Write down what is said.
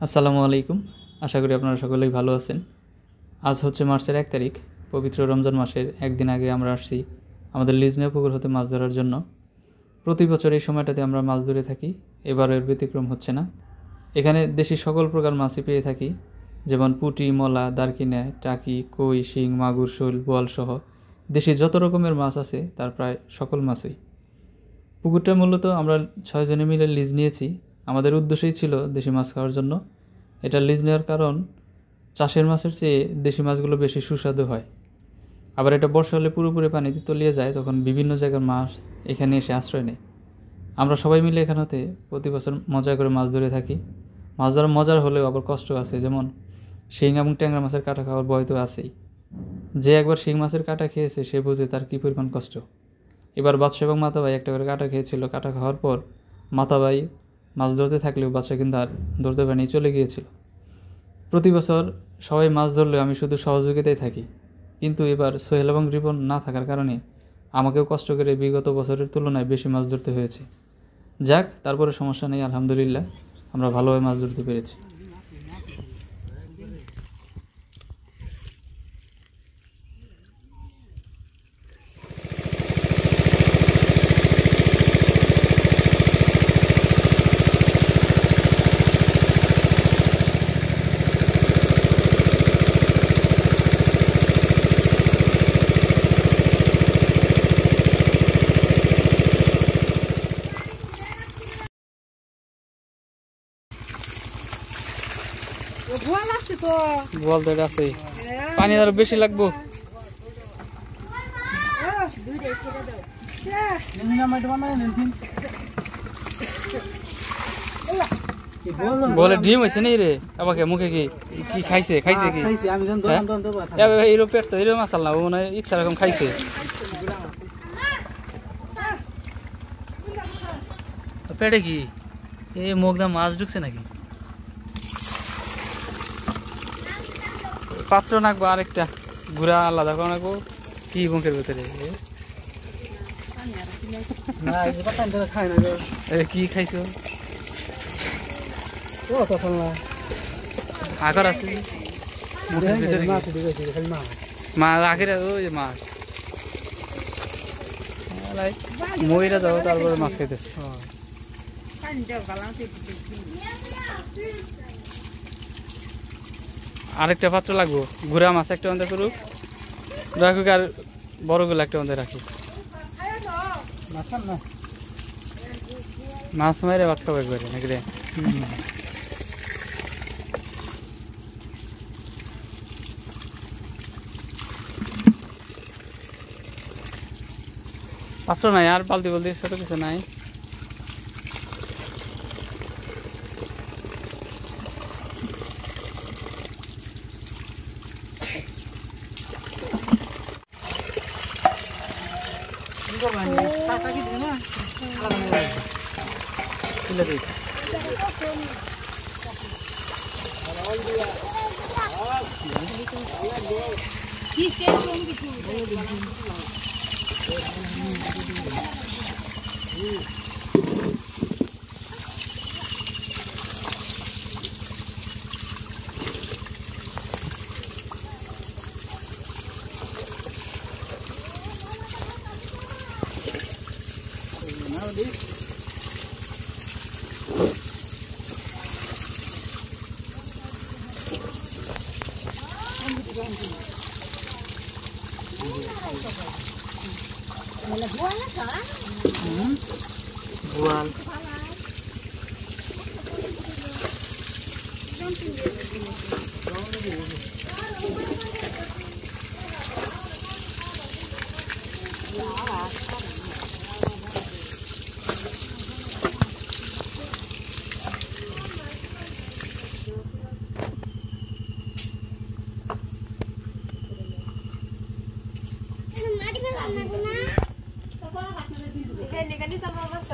আসসালামু আলাইকুম, আশা করি আপনারা সকলেই ভালো আছেন। আজ হচ্ছে মার্চের 1 তারিখ, পবিত্র রমজান মাসের একদিন আগে আমরা আসছি আমাদের লিজনিয়া পুকুর হতে মাছ ধরার জন্য। প্রতি বছর এই সময়টাতে আমরা মাছ ধরে থাকি, এবারের ব্যতিক্রম হচ্ছে না। এখানে দেশি সকল প্রকার মাছই পেয়ে থাকি, যেমন পুঁটি, মলা, দারকিনা, টাকি, কই, শিং, মাগুর, শোল, বোয়াল সহ দেশি যত রকমের মাছ আছে তার প্রায় সকল মাছই। পুকুরটা মূলত আমরা 6 জনে মিলে লিজ নিয়েছি। আমাদের উদ্দেশ্যই ছিল দেশি মাছ খাওয়ার জন্য। এটা লিজ নেওয়ার কারণ, চাষের মাছের চেয়ে দেশি মাছগুলো বেশি সুস্বাদু হয়। আবার এটা বর্ষা হলে পুরোপুরি পানিতে তলিয়ে যায়, তখন বিভিন্ন জায়গার মাছ এখানে এসে আশ্রয় নেয়। আমরা সবাই মিলে এখান হতে প্রতি বছর মজা করে মাছ ধরে থাকি। মাছ ধরা মজার হলেও আবার কষ্ট আছে, যেমন শিং এবং ট্যাংরা মাছের কাঁটা খাওয়ার ভয় তো আছেই। যে একবার শিং মাছের কাঁটা খেয়েছে সে বোঝে তার কী পরিমাণ কষ্ট। এবার বাদশা এবং মাতাবাই একটা করে কাঁটা খেয়েছিল। কাঁটা খাওয়ার পর মাতাবাই মাছ ধরতে থাকলেও বাদশা কিন্তু আর ধরতে পারেনি, চলে গিয়েছিল। প্রতি বছর সবাই মাছ ধরলেও আমি শুধু সহযোগিতায় থাকি, কিন্তু এবার সোহেল এবং রিপন না থাকার কারণে আমাকেও কষ্ট করে বিগত বছরের তুলনায় বেশি মাছ ধরতে হয়েছে। যাক, তারপরে সমস্যা নেই, আলহামদুলিল্লাহ আমরা ভালোভাবে মাছ ধরতে পেরেছি। বল তো এটা আছে, পানি আরো বেশি লাগবো। বলে ডিম হয়েছে নি রে, আমাকে মুখে কি কি খাইছে খাইছে কি এরো পেট তো এরো মাসাল না, ও মনে হয় ইচ্ছা রকম খাইছে। পেটে কি এই মুখ দা মাছ ঢুকছে নাকি? পাত্র নাকবো আরেকটা, ঘুরা আলাদা করে নাকবো। কি মুখের ভেতরে কি খাইছো? আগর আছে মাছ, আখের ওই মাছ মহিলা যাবো, তারপরে মাছ খাইতেছে। আরেকটা পাত্র লাগবো, ঘুরা মাছ একটা অন্তে করুক, রাখুক, আর বড়গুলো একটা অন্তে রাখি। মাছ মারে ভাত খাবো একবারে নাকি রে? পাত্র নাই আর, বালতি বলতে ছোট কিছু নাই। Bual. Ini kan di sama Mas.